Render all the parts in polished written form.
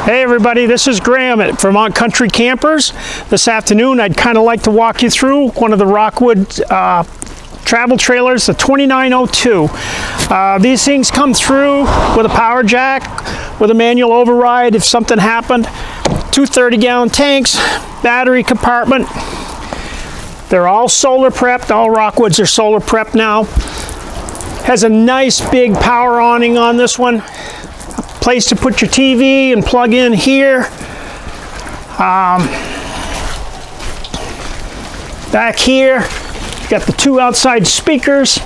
Hey everybody, this is Graham at Vermont Country Campers. This afternoon I'd kind of like to walk you through one of the Rockwood travel trailers, the 2902. These things come through with a power jack, with a manual override if something happened, 2 30-gallon tanks, battery compartment. They're all solar prepped, all Rockwoods are solar prepped now. Has a nice big power awning on this one. Place to put your TV and plug in here. Back here, you got the 2 outside speakers.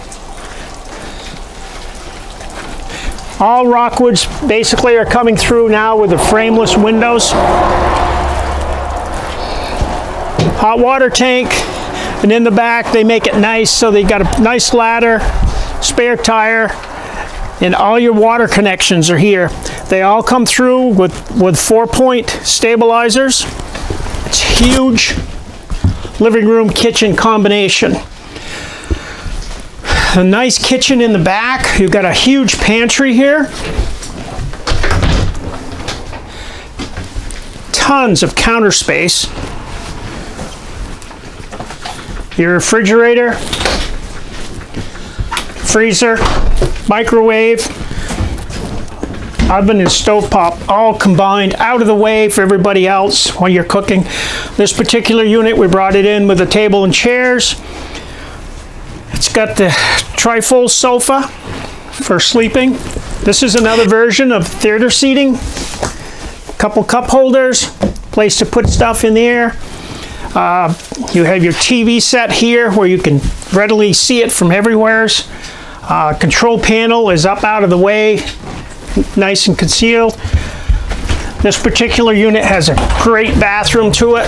All Rockwoods basically are coming through now with the frameless windows. Hot water tank, and in the back they make it nice, so they got a nice ladder, spare tire, and all your water connections are here. They all come through with 4-point stabilizers. It's huge living room kitchen combination. A nice kitchen in the back. You've got a huge pantry here. Tons of counter space. Your refrigerator, freezer, microwave, oven and stovetop all combined out of the way for everybody else while you're cooking. This particular unit, we brought it in with a table and chairs. It's got the trifold sofa for sleeping. This is another version of theater seating. Couple cup holders, place to put stuff in there. You have your TV set here where you can readily see it from everywhere. Control panel is up out of the way, nice and concealed. This particular unit has a great bathroom to it.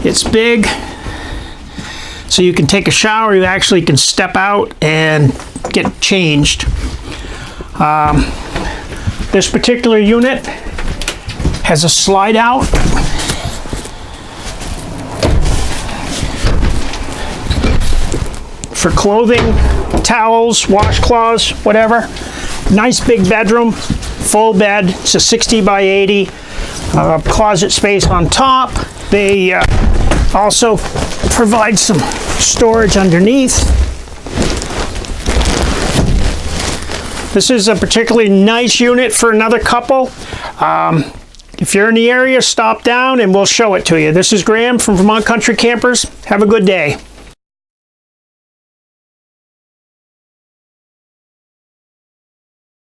It's big, so you can take a shower. You actually can step out and get changed. This particular unit has a slide out. For clothing, towels, washcloths, whatever. Nice big bedroom, full bed. It's a 60 by 80. Closet space on top. They also provide some storage underneath. This is a particularly nice unit for another couple. If you're in the area, stop down and we'll show it to you. This is Graham from Vermont Country Campers. Have a good day.